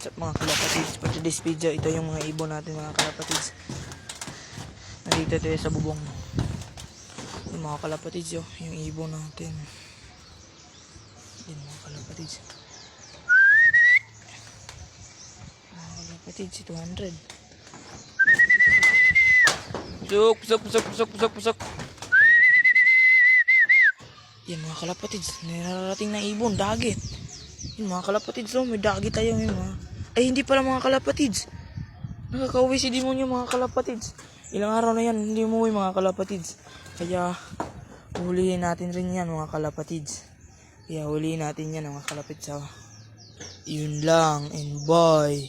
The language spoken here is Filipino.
What's up mga kalapatids? For today's video, ito yung mga ibon natin mga kalapatids. Nandito tayo sa bubong. Yung mga kalapatids yung ibon natin. Yan mga kalapatids. Mga kalapatids, 200. Pusok. Yan mga kalapatids, nararating na ibon, dagit. Yun mga kalapatids, may dagi tayo ngayon Ay hindi pala mga kalapatids. Nakakauwi si demonyo mga kalapatids. Ilang araw na yan, hindi umuwi mga kalapatids. Kaya huliin natin rin yan mga kalapatids. Kaya huliin natin yan mga kalapatids. Yun lang and bye.